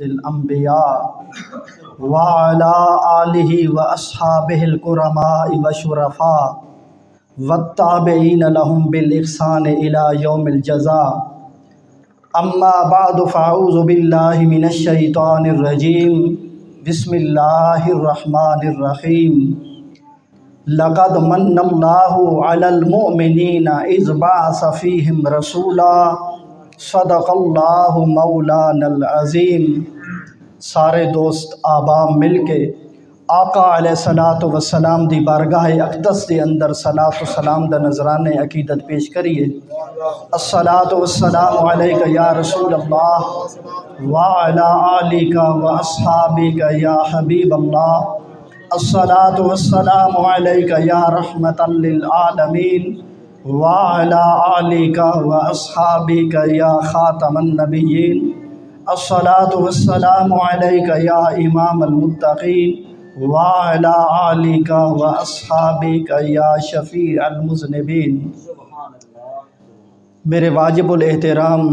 سید الانبیاء وعلی آلہ واصحابہ الکرماء والشرفاء والتابعین لهم بالإحسان إلى يوم الجزاء اما بعد فاعوذ باللہ من الشیطان الرجیم بسم اللہ الرحمن الرحیم لقد من اللہ علی المؤمنین اذ بعث فیہم رسولا صدق اللہ مولانا العظیم۔ سارے دوست احباب مل کے آقا علیہ الصلاۃ والسلام دی بارگاہ اقدس دے اندر صلاۃ و سلام دا نذرانے عقیدت پیش کریے۔ الصلاۃ والسلام علیک یا رسول اللہ وعلی آلک واصحابک یا حبیب اللہ۔ الصلاۃ والسلام علیک یا رحمۃ للعالمین وعلی آلک واصحابک یا خاتم النبیین۔ الصلاۃ والسلام علیک یا امام المتقین وعلی آلک واصحابک یا شفیع المذنبین۔ میرے واجب الاحترام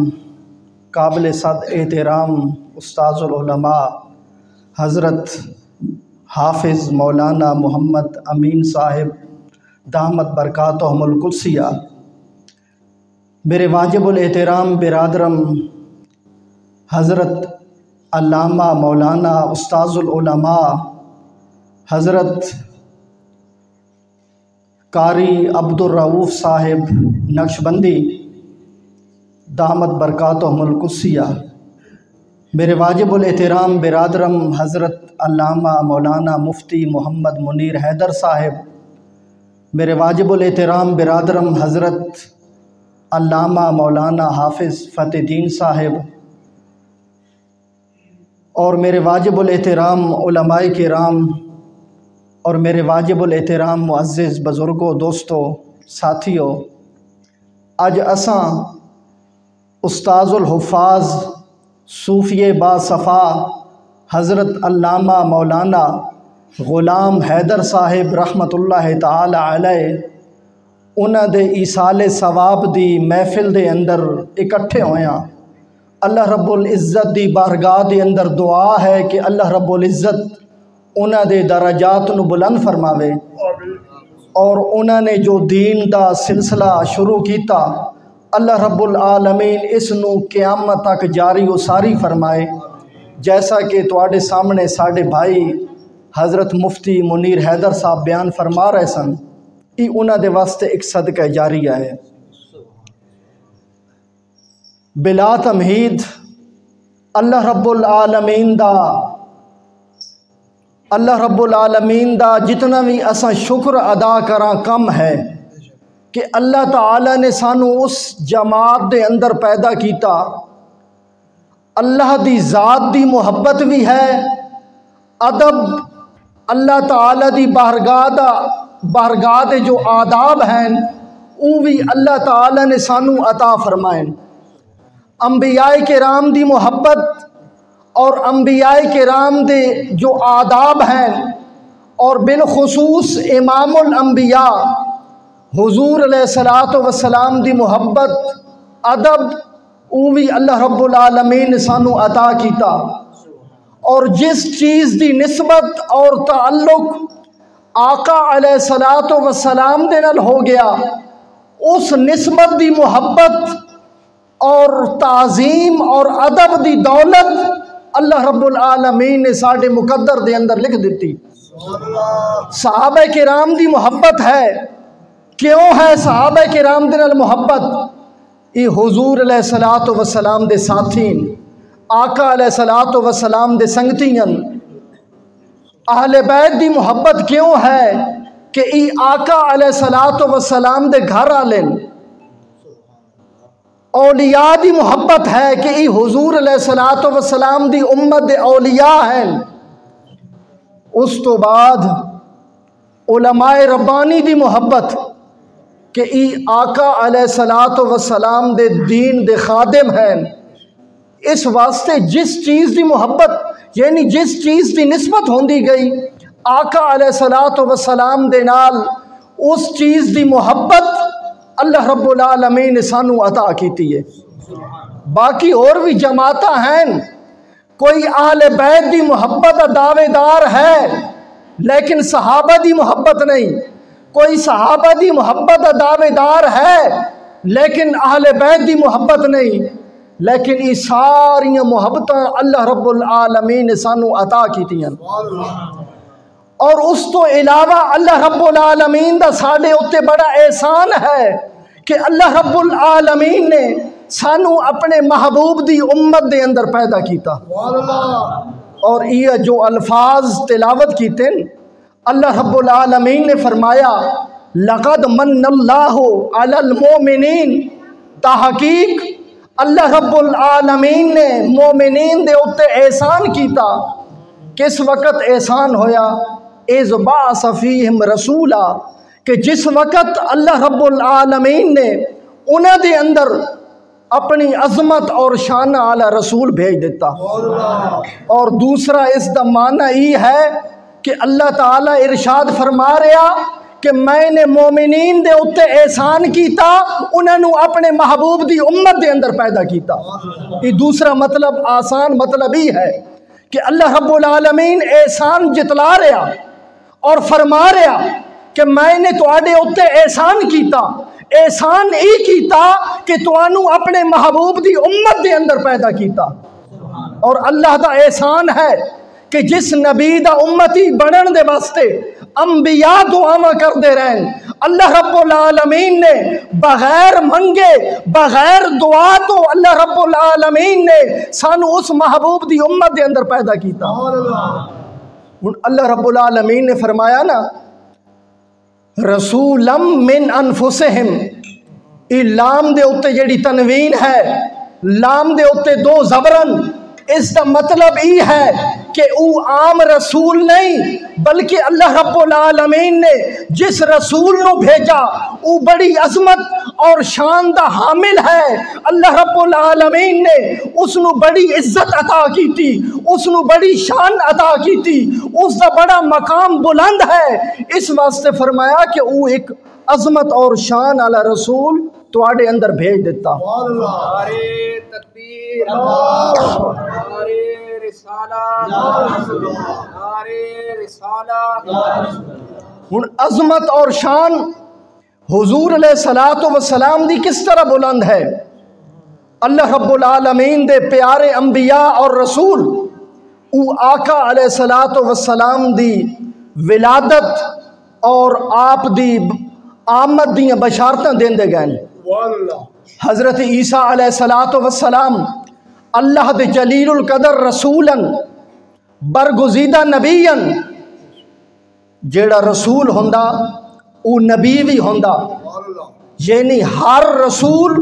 قابل صد احترام استاذ العلماء حضرت حافظ مولانا محمد امین صاحب دامت برکاتہم القدسیہ، میرے واجب الاحترام برادرم حضرت علامہ مولانا استاذ العلماء حضرت قاری عبدالرؤوف صاحب نقشبندی دامت برکاتہم القدسیہ، میرے واجب الاحترام برادرم حضرت علامہ مولانا مفتی محمد منیر حیدر صاحب، میرے واجب الاحترام برادرم حضرت علامہ مولانا حافظ فتح دین صاحب، اور میرے واجب الاحترام علماء کرام اور میرے واجب الاحترام معزز بزرگوں، دوستوں، ساتھیوں، اج اساں استاذ الحفاظ صوفی با صفا حضرت علامہ مولانا غلام حیدر صاحب رحمت اللہ تعالی علیہ انہاں دے ایصال ثواب دی محفل دے اندر اکٹھے ہویاں۔ اللہ رب العزت دی بارگاہ دے اندر دعا ہے کہ اللہ رب العزت انہاں دے درجات نو بلند فرماوے، اور انہاں نے جو دین دا سلسلہ شروع کیتا اللہ رب العالمین اس نو قیامت تک جاری و ساری فرمائے، جیسا کہ تواڈے سامنے ساڈے بھائی حضرت مفتی منیر حیدر صاحب بیان فرما رہے سن، یہ انہاں دے واسطے ایک صدقہ جاریہ ہے۔ بلا تمہید اللہ رب العالمین دا جتنا بھی اساں شکر ادا کراں کم ہے کہ اللہ تعالی نے سانو اس جماعت دے اندر پیدا کیتا۔ اللہ دی ذات دی محبت بھی ہے، ادب اللہ تعالی دی بارگاہ دے جو آداب ہیں وہ بھی اللہ تعالی نے سانو عطا فرمائیں۔ انبیاء کرام دی محبت اور انبیاء کرام دے جو آداب ہیں، اور بالخصوص امام الانبیاء حضور علیہ الصلاۃ والسلام دی محبت ادب وہ بھی اللہ رب العالمین نے سانو عطا کیتا۔ اور جس چیز دی نسبت اور تعلق آقا علیہ الصلاۃ والسلام دے نال ہو گیا، اس نسبت دی محبت اور تعظیم اور ادب دی دولت اللہ رب العالمین نے ساڈے مقدر دے اندر لکھ دیتی۔ صحابہ کرام دی محبت ہے، کیوں ہے صحابہ کرام دے نال محبت؟ یہ حضور علیہ الصلاۃ والسلام دے ساتھین، آقا علیہ الصلاۃ والسلام دے سنگتین۔ اہل بیت دی محبت کیوں ہے کہ یہ آقا علیہ الصلاۃ والسلام دے گھر والن۔ اولیاء دی محبت ہے کہ یہ حضور علیہ الصلاۃ والسلام دی امت دے اولیاء ہیں۔ اس تو بعد علماء ربانی دی محبت کہ یہ آقا علیہ الصلاۃ والسلام دے دین دے خادم ہیں۔ اس واسطے جس چیز دی محبت یعنی جس چیز دی نسبت ہوندی گئی آقا علیہ الصلاۃ والسلام دے نال، اس چیز دی محبت اللہ رب العالمین نے سانو عطا کیتی ہے۔ باقی اور بھی جماعتاں ہیں کوئی اہل بیت دی محبت دعوے دار ہے لیکن صحابہ دی محبت نہیں، کوئی صحابہ دی محبت دعوے دار ہے لیکن اہل بیت دی محبت نہیں، لیکن یہ ساری محبتاں اللہ رب العالمین نے سانو عطا کیتیاں۔ اور اس تو علاوہ اللہ رب العالمین دا ساڈے اتے بڑا احسان ہے کہ اللہ رب العالمین نے سانو اپنے محبوب دی امت دے اندر پیدا کیتا۔ اور یہ جو الفاظ تلاوت کیتے اللہ رب العالمین نے فرمایا لقد من اللہ علی المؤمنین، تحقیق اللہ رب العالمین نے مومنین دے اتے احسان کیتا۔ کس وقت احسان ہویا؟ اذ بعث فیہم رسولا، کہ جس وقت اللہ رب العالمین نے انہاں دے اندر اپنی عظمت اور شان والا رسول بھیج دیتا۔ اور دوسرا اس دا معنی یہ ہے کہ اللہ تعالیٰ ارشاد فرما رہا کہ میں نے مومنین دے اتے احسان کیتا، انہوں نے اپنے محبوب دی امت دے اندر پیدا کیتا۔ یہ دوسرا مطلب آسان مطلب ہی ہے کہ اللہ رب العالمین احسان جتلا رہا اور فرما رہا کہ میں نے تواڈے اتے احسان کیتا، احسان ہی کیتا کہ توانو اپنے محبوب دی امت دے اندر پیدا کیتا۔ اور اللہ دا احسان ہے کہ جس نبی دا امتی بنن دے واسطے انبیاء دعاواں کر دے رہن، اللہ رب العالمین نے بغیر منگے بغیر دعا تو اللہ رب العالمین نے سانو اس محبوب دی امت دے اندر پیدا کیتا۔ اللہ رب العالمین نے فرمایا نا رسولم من انفسہم، یہ لام دے اتے جیڑی تنوین ہے، لام دے اتے دو زبرن، اس کا مطلب یہ ہے کہ وہ عام رسول نہیں بلکہ اللہ رب العالمین نے جس رسول نو بھیجا وہ بڑی عظمت اور شان دا حامل ہے۔ اللہ رب العالمین نے اس نو بڑی عزت عطا کی تھی، اس نو بڑی شان عطا کی تھی، اس دا بڑا مقام بلند ہے، اس واسطے فرمایا کہ وہ ایک عظمت اور شان والا رسول تواڈے اندر بھیج دیتا۔ ہن عظمت اور شان حضور علیہ الصلوۃ والسلام دی کس طرح بلند ہے؟ اللہ رب العالمین دے پیارے انبیاء اور رسول او آقا علیہ الصلوۃ والسلام دی ولادت اور آپ دی آمد دیاں بشارتاں دیندے گئے۔ حضرت عیسیٰ علیہ الصلوۃ والسلام اللہ دے جلیل القدر رسولاً برگزیدہ نبیاً، جیڑا رسول ہوندا او نبی بھی ہوندا، یعنی ہر رسول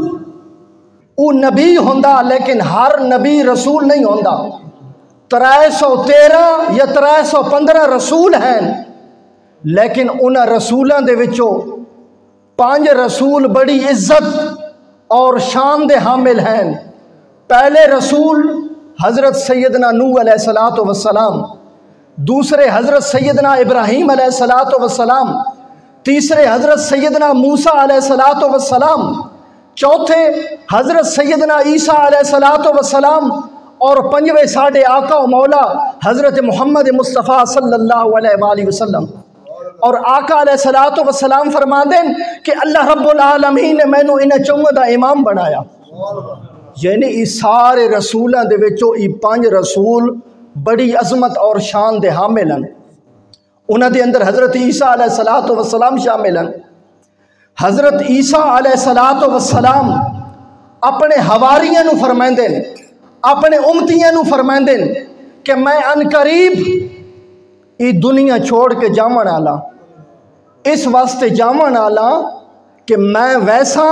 او نبی ہوندا لیکن ہر نبی رسول نہیں ہوندا۔ 313 یا 315 رسول ہیں لیکن انہاں رسولاں دے وچوں 5 رسول بڑی عزت اور شان دے حامل ہیں۔ پہلے رسول حضرت سیدنا نوح علیہ الصلوۃ والسلام، دوسرے حضرت سیدنا ابراہیم علیہ الصلوۃ والسلام، تیسرے حضرت سیدنا موسیٰ علیہ الصلوۃ والسلام، چوتھے حضرت سیدنا عیسیٰ علیہ الصلوۃ والسلام، اور پنجویں ساڈے آقا و مولا حضرت محمد مصطفیٰ صلی اللہ علیہ وآلہ وسلم۔ اور آقا علیہ الصلوۃ والسلام فرما دیں کہ اللہ رب العالمین نے مینو انہیں چونگوں دا امام بنایا، یعنی اس سارے رسولاں دے وچوں یہ 5 رسول بڑی عظمت اور شان دے حامل ہیں۔ انہاں دے اندر حضرت عیسیٰ علیہ الصلوۃ والسلام شامل ہیں۔ حضرت عیسیٰ علیہ الصلوۃ والسلام اپنے حواریاں نو فرمائندے، اپنے امتیاں نو فرمائندے کہ میں ان قریب یہ دنیا چھوڑ کے جاون والا، اس واسطے جاون والا کہ میں ویسا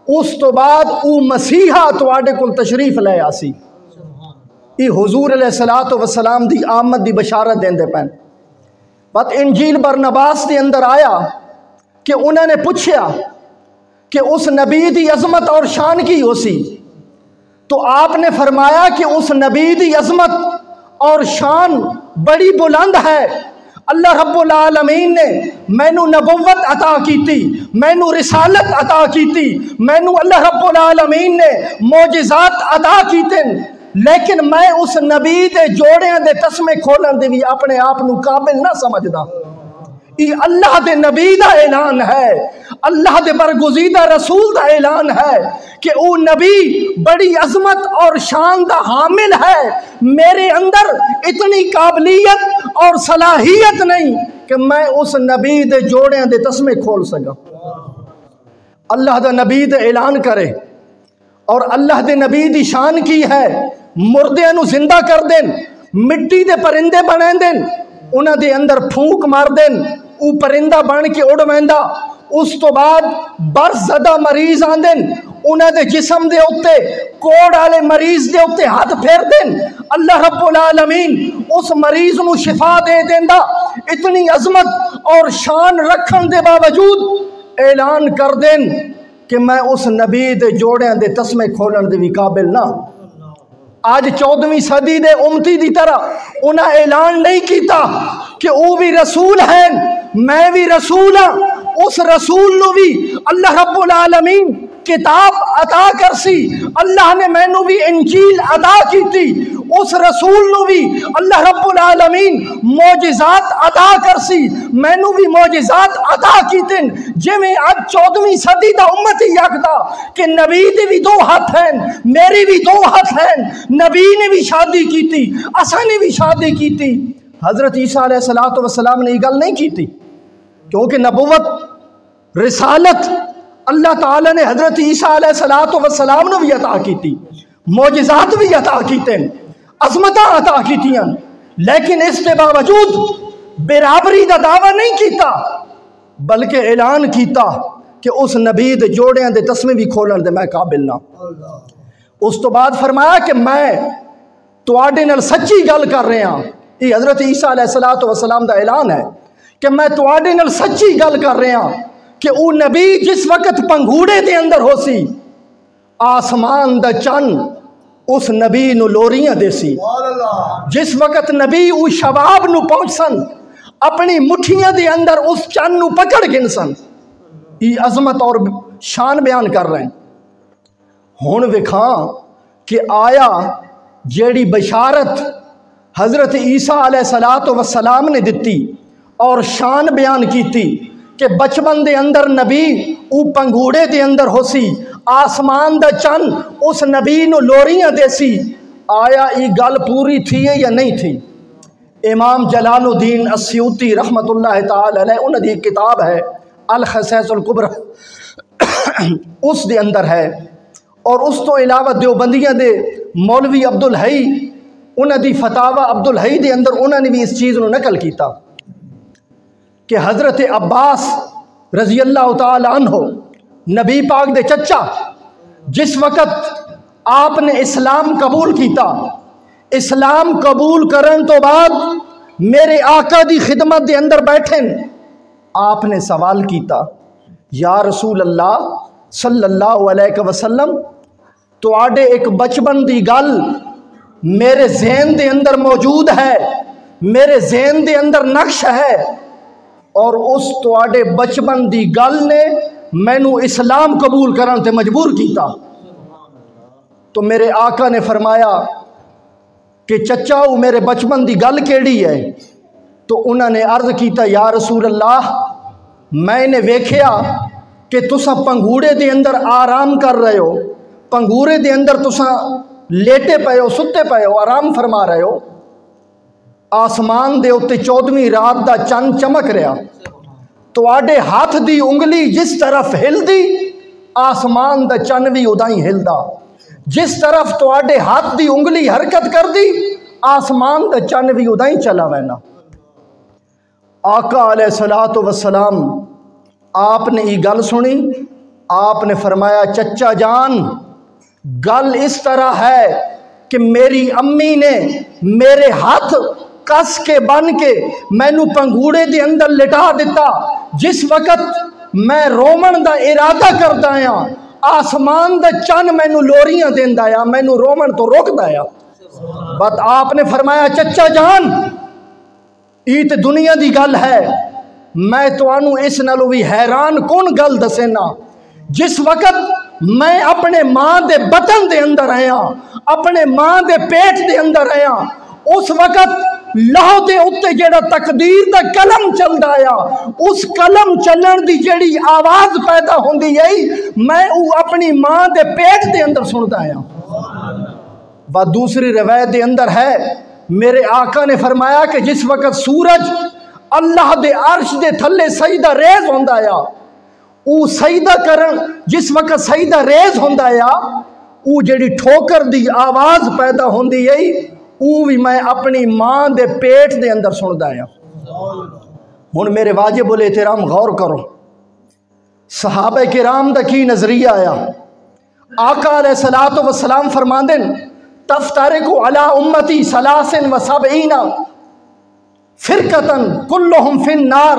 اس تو بعد او مسیحا تواڈے کول تشریف لے آسی۔ یہ حضور علیہ الصلوۃ والسلام دی آمد دی بشارت دیندے پین۔ بات انجیل برنباس دے اندر آیا کہ انہوں نے پوچھیا کہ اس نبی دی عظمت اور شان کی ہو سی، تو آپ نے فرمایا کہ اس نبی دی عظمت اور شان بڑی بلند ہے۔ اللہ رب العالمین نے مینو نبوت عطا کی تھی، مینو رسالت عطا کی تھی، مینو اللہ رب العالمین نے معجزات عطا کی تھے، لیکن میں اس نبی دے جوڑیاں دے تسمے کھولن دے بھی اپنے آپ نو قابل نہ سمجھدا۔ یہ اللہ دے نبی دا اعلان ہے، اللہ دے برگزیدہ رسول دا اعلان ہے کہ او نبی بڑی عظمت اور شان دا حامل ہے، میرے اندر اتنی قابلیت اور صلاحیت نہیں کہ میں اس نبی دے جوڑیاں دے تسمے کھول سکا۔ اللہ دا نبی دے اعلان کرے اور اللہ دے نبی دی شان کی ہے، مردے نو زندہ کر دین، مٹی دے پرندے بنائیں دین، انہاں دے اندر پھونک مار دین، او پرندہ بن کے اڑ ویندا، اس تو بعد برس زدہ مریض آن دین، انہاں دے جسم دے اتے کوڑ والے مریض دے اتے ہاتھ پھیر دین، اللہ رب العالمین اس مریض نو شفا دے دیندا۔ اتنی عظمت اور شان رکھن دے باوجود اعلان کر دین کہ میں اس نبی دے جوڑیاں دے تسمے کھولن دے بھی قابل نہ۔ آج 14ویں صدی دے امتی دی طرح انہاں اعلان نہیں کیتا کہ او بھی رسول ہیں، میں بھی رسول ہاں، اس رسول نو بھی اللہ رب العالمین کتاب عطا کرسی، اللہ نے میں نو بھی انجیل عطا کیتی، اس رسول نو بھی اللہ رب العالمین معجزات عطا کرسی، میں نو بھی معجزات عطا کیتن، جے میں آج 14ویں صدی دا امتی یکدا کہ نبی دے بھی 2 ہاتھ ہیں، میری بھی 2 ہاتھ ہیں، نبی نے بھی شادی کیتی، اساں نے بھی شادی کیتی۔ حضرت عیسیٰ علیہ السلام نے یہ گل نہیں کیتی، کیونکہ نبوت رسالت اللہ تعالیٰ نے حضرت عیسیٰ علیہ السلام نے بھی عطا کیتی، معجزات بھی عطا کیتے، عظمتاں عطا کیتیاں، لیکن اس کے باوجود برابری دا دعویٰ نہیں کیتا، بلکہ اعلان کیتا کہ اس نبی دے جوڑیاں دے تسمے بھی کھولن دے میں قابل نہ۔ اس تو بعد فرمایا کہ میں تواڈے نال سچی گل کر رہا ہاں، یہ حضرت عیسیٰ علیہ السلام دا اعلان ہے کہ میں تواڈے نال سچی گل کر رہا ہاں کہ او نبی جس وقت پنگھوڑے دے اندر ہو سی، آسمان دا چن اس نبی نو لوریاں دے سی، جس وقت نبی او شباب نو پہنچ سن، اپنی مٹھیاں دے اندر اس چن نو پکڑ گن سن۔ یہ عظمت اور شان بیان کر رہے ہیں۔ ہن وکھاں کہ آیا جیڑی بشارت حضرت عیسیٰ علیہ السلام نے دتی اور شان بیان کیتی کہ بچپن دے اندر نبی او پنگھوڑے دے اندر ہو سی، آسمان دا چن اس نبی نو لوریاں دے سی، آیا یہ گل پوری تھی ہے یا نہیں تھی؟ امام جلال الدین السیوطی رحمت اللہ تعالی علیہ انہوں نے کتاب ہے الخصائص الکبری، اس دے اندر ہے، اور اس تو علاوہ دیوبندیاں دے مولوی عبدالحی انہوں دی فتاوی عبدالحی دے اندر انہوں نے بھی اس چیز نو نقل کیتا کہ حضرت عباس رضی اللہ تعالی عنہ نبی پاک دے چچا جس وقت آپ نے اسلام قبول کیتا، اسلام قبول کرن تو بعد میرے آقا دی خدمت دے اندر بیٹھیں، آپ نے سوال کیتا یا رسول اللہ صلی اللہ علیہ وسلم تو آڈے ایک بچپن دی گل میرے ذہن دے اندر موجود ہے، میرے ذہن دے اندر نقش ہے، اور اس تواڈے بچپن دی گل نے مینو اسلام قبول کرن تے مجبور کیتا۔ تو میرے آقا نے فرمایا کہ چچا وہ میرے بچپن دی گل کیڑی ہے؟ تو انہوں نے عرض کیتا یا رسول اللہ میں نے ویکھیا کہ تساں پنگھوڑے دے اندر آرام کر رہے ہو، پنگھوڑے دے اندر تساں لیٹے پے ہو، ستے پے ہو، آرام فرما رہے ہو، آسمان دے اتے 14ویں رات دا چن چمک رہا، تو آڈے ہاتھ دی انگلی جس طرف ہل دی آسمان دا چن بھی ادائیں ہلدا، جس طرف تو آڈے ہاتھ دی انگلی حرکت کر دی آسمان دا چن بھی ادائیں چلا وینا۔ آقا علیہ السلام آپ نے یہ گل سنی، آپ نے فرمایا چچا جان گل اس طرح ہے کہ میری امی نے میرے ہاتھ کس کے بن کے مینو پنگھوڑے دے اندر لٹا دیتا، جس وقت میں رومن دا ارادہ کرتا آیا آسمان دا چن مینو لوریاں دیندا آیا، مینو رومن تو روکدا آیا۔ بات آپ نے فرمایا چچا جان یہ تے دنیا دی گل ہے، میں توانوں اس نالوں بھی حیران کون گل دسینا، جس وقت میں اپنے ماں دے بطن دے اندر آیا، اپنے ماں دے پیٹ دے اندر آیا، اس وقت لہو دے اتے جیڑا تقدیر دا قلم چل آیا، اس قلم چلن دی جیڑی آواز پیدا ہوندی ہے میں اپنی ماں دے پیٹ دے اندر سندا آیا۔ و دوسری روایت دے اندر ہے میرے آقا نے فرمایا کہ جس وقت سورج اللہ دے عرش دے تھلے سجدہ ریز ہوندا آیا، او سجدہ کرن جس وقت سجدہ ریز ہوندا آیا، او جڑی ٹھوکر دی آواز پیدا ہوندی ہے او بھی میں اپنی ماں دے پیٹ دے اندر سندا آیا۔ ہن میرے واجب الاحترام غور کرو، صحابہ کرام دا کی نظریہ آیا؟ آقا علیہ الصلوۃ والسلام فرماندے تفترق علی امتی 73 فرقتن کلہم فی النار،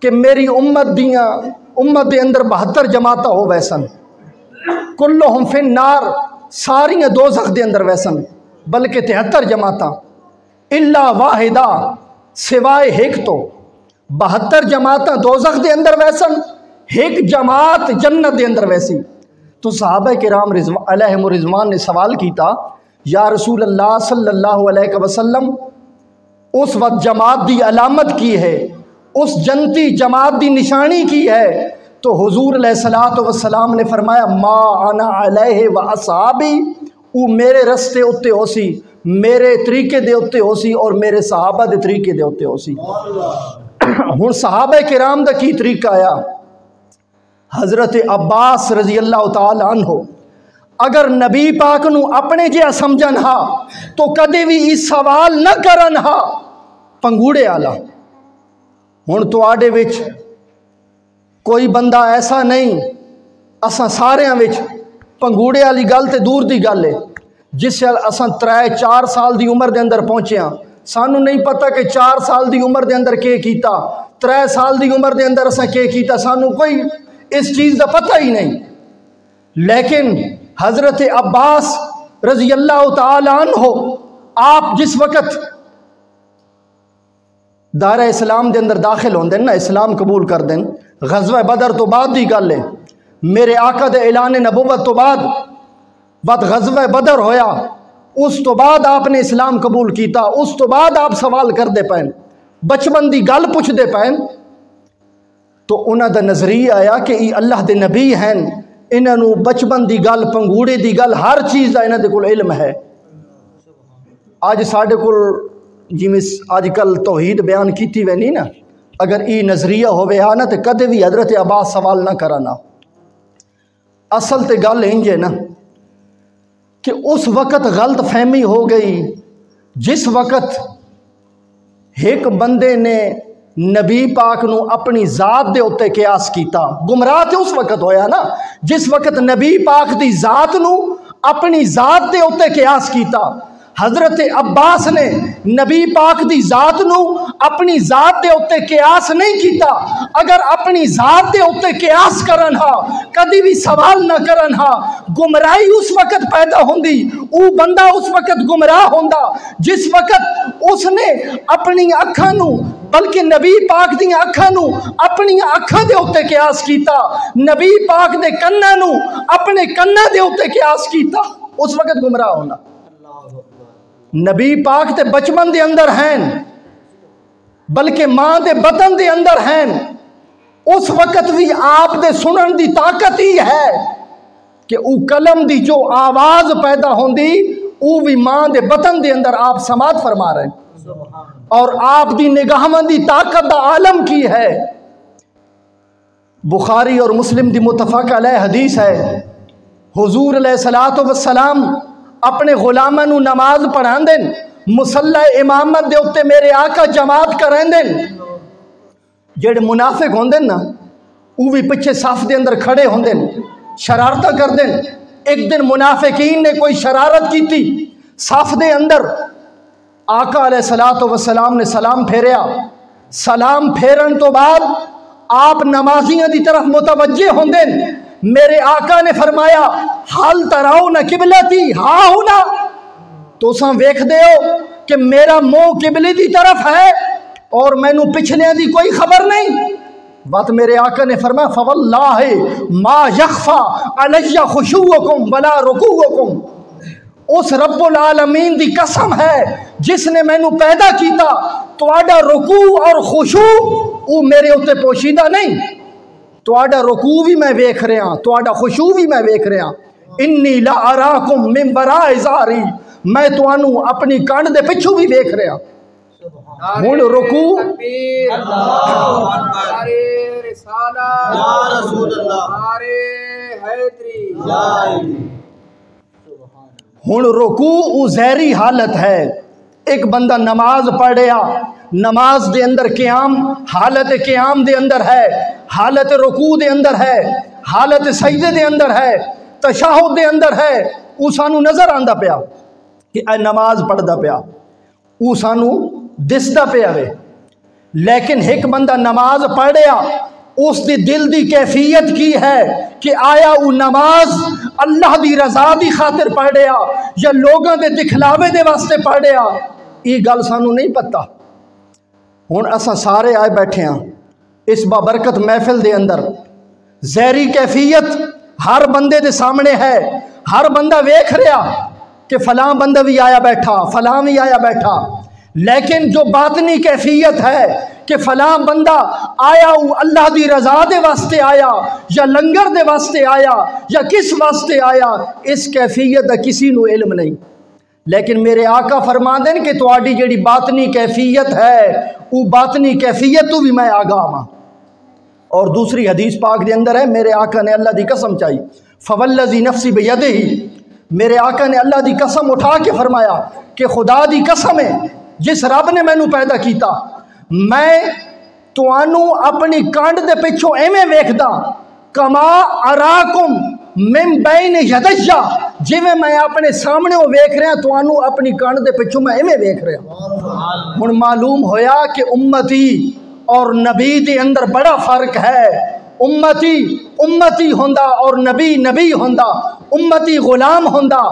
کہ میری امت دے اندر 72 جماعتاں ہو ویسن، کلہم فی النار ساریاں دوزخ دے اندر ویسن، بلکہ 73 جماعتاں، الا واحدہ سوائے ایک تو 72 جماعتاں دوزخ دے اندر ویسن، ایک جماعت جنت دے اندر ویسی۔ تو صحابہ کرام علیہم الرضوان نے سوال کیتا یا رسول اللہ صلی اللہ علیہ وسلم اس وقت جماعت دی علامت کی ہے، اس جنتی جماعت دی نشانی کی ہے؟ تو حضور علیہ الصلوۃ والسلام نے فرمایا ما انا علیہ و اصحابی، او میرے رستے اتے ہو سی، میرے طریقے دے اتے ہو سی اور میرے صحابہ دے طریقے دے اتے ہو سی۔ ہن صحابہ کرام دا کی طریقہ آیا؟ حضرت عباس رضی اللہ تعالی عنہ اگر نبی پاک نو اپنے جہا سمجھن ہا تو کدے بھی اس سوال نہ کرن ہا پنگوڑے آلا۔ ہن تو آڈے وچ کوئی بندہ ایسا نہیں، اساں ساریاں وچ پنگوڑے والی گل تے دور دی گل ہے، جس سے اساں 3-4 سال دی عمر دے اندر پہنچے ہاں، سانو نہیں پتہ کہ 4 سال دی عمر دے اندر کے کیتا، 3 سال دی عمر دے اندر اساں کے کیتا، سانو کوئی اس چیز دا پتہ ہی نہیں۔ لیکن حضرت عباس رضی اللہ تعالی عنہ آپ جس وقت دائرہ اسلام دے اندر داخل ہوندے نا، اسلام قبول کر دیں، غزوہ بدر تو بعد دی گل ہے، میرے آقا دے اعلان نبوت تو بعد غزوہ بدر ہویا، اس تو بعد آپ نے اسلام قبول کیتا، اس تو بعد آپ سوال کر دے پین، بچپن دی گل پوچھ دے پین۔ تو انہاں دا نظریہ آیا کہ ای اللہ دے نبی ہیں، انہاں نو بچپن دی گل، پنگوڑے دی گل، ہر چیز دا انہاں دے کول علم ہے۔ آج ساڈے کول جویں آج کل توحید بیان کیتی وے نہیں نا، اگر ای نظریہ ہوئے ہاں نا تے کدے بھی حضرت عباس سوال نہ کرانا۔ اصل تے گل انج ہے نا کہ اس وقت غلط فہمی ہو گئی جس وقت ایک بندے نے نبی پاک نو اپنی ذات دے اتے قیاس کیتا، گمراہ تے اس وقت ہویا نا جس وقت نبی پاک دی ذات نو اپنی ذات دے اتے قیاس کیتا۔ حضرت عباس نے نبی پاک دی ذات نو اپنی ذات دے اتے قیاس نہیں کیتا، اگر اپنی ذات دے اتے قیاس کرن ہا، کدی بھی سوال نہ کرن ہا، گمراہی اس وقت پیدا ہوندی، او بندہ اس وقت گمراہ ہوندا جس وقت اس نے اپنی اکھاں نو بلکہ نبی پاک دی اکھاں نو اپنی اکھاں دے اتے قیاس کیتا، نبی پاک دے کناں نو اپنے کناں دے اتے قیاس کیتا، اس وقت گمراہ ہونا۔ نبی پاک تے بچپن دے اندر ہیں، بلکہ ماں دے بطن دے اندر ہیں، اس وقت بھی آپ دے سنن دی طاقت ہی ہے کہ او کلم دی جو آواز پیدا ہوندی او بھی ماں دے بطن دے اندر آپ سماعت فرما رہے ہیں، اور آپ دی نگاہاں دی طاقت دا عالم کی ہے۔ بخاری اور مسلم دی متفق علیہ حدیث ہے، حضور علیہ الصلوۃ والسلام اپنے غلاماں نو نماز پڑھان دیں، مصلی امامت دے اتے میرے آقا جماعت کریں دیں، جڑے منافق ہوندے نا وہ بھی پیچھے صف دے اندر کھڑے ہوندے شرارتہ کر دیں۔ ایک دن منافقین نے کوئی شرارت کی تھی صف دے اندر، آقا علیہ الصلوۃ والسلام نے سلام پھیریا، سلام پھیرن تو بعد آپ نمازیاں دی طرف متوجہ ہوندے، میرے آقا نے فرمایا حال تراؤن قبلتی ہاں ہونا، تو ساں ویکھ دے ہو کہ میرا منہ قبلے دی طرف ہے اور میں نو پچھلے دی کوئی خبر نہیں۔ بات میرے آقا نے فرمایا فواللہ ما یخفا علی خشوعکم ولا رکوعکم، اس رب العالمین دی قسم ہے جس نے مینوں پیدا کیتا، تواڈا رکوع اور خشوع وہ میرے اوتے پوشیدہ نہیں، تواڈا رکوع بھی میں ویکھ رہا، تواڈا خشوع بھی میں ویکھ رہا، انی لا اراکم من وراء ظہری، میں تانوں اپنی کانڈ دے پچھو بھی ویکھ رہا۔ ہن رکوع ہن رکوع او ظاہری حالت ہے، ایک بندہ نماز پڑھیا، نماز دے اندر قیام، حالت قیام دے اندر ہے، حالت رکوع دے اندر ہے، حالت سجدے دے اندر ہے، تشہد دے اندر ہے، او سانو نظر آندا پیا کہ اے نماز پڑھدا پیا، او سانو دسدا پیا وے، لیکن ایک بندہ نماز پڑھیا، اس دی دل دی کیفیت کی ہے کہ آیا وہ نماز اللہ دی رضا دی خاطر پڑھیا یا لوگاں دے دکھلاوے دے واسطے پڑھیا، یہ گل سانو نہیں پتہ۔ ہن اساں سارے آئے بیٹھے ہیں اس بابرکت محفل دے اندر، ظاہری کیفیت ہر بندے دے سامنے ہے، ہر بندہ ویکھ رہا کہ فلاں بندہ بھی آیا بیٹھا، فلاں بھی آیا بیٹھا، لیکن جو باطنی کیفیت ہے کہ فلاں بندہ آیا وہ اللہ دی رضا دے واسطے آیا یا لنگر دے واسطے آیا یا کس واسطے آیا، اس کیفیت دا کسی نو علم نہیں، لیکن میرے آقا فرما دیں کہ تواڈی جڑی باطنی کیفیت ہے وہ باطنی کیفیت تو بھی میں آگاہ ہاں۔ اور دوسری حدیث پاک دے اندر ہے، میرے آقا نے اللہ دی قسم چاہی، فوالذی نفسی بیدہ، میرے آقا نے اللہ دی قسم اٹھا کے فرمایا کہ خدا دی قسم ہے جس رب نے مینوں پیدا کیتا، میں توانوں اپنی کانڈ دے پچھوں ایویں ویکھدا کما اراکم من بین یدیا، جویں میں اپنے سامنے ویکھ رہا توانوں اپنی کانڈ دے پچھوں میں ایویں ویکھ رہا۔ ہن معلوم ہویا کہ امتی اور نبی دے اندر بڑا فرق ہے، امتی امتی ہوندا اور نبی نبی ہوندا، امتی غلام ہوندا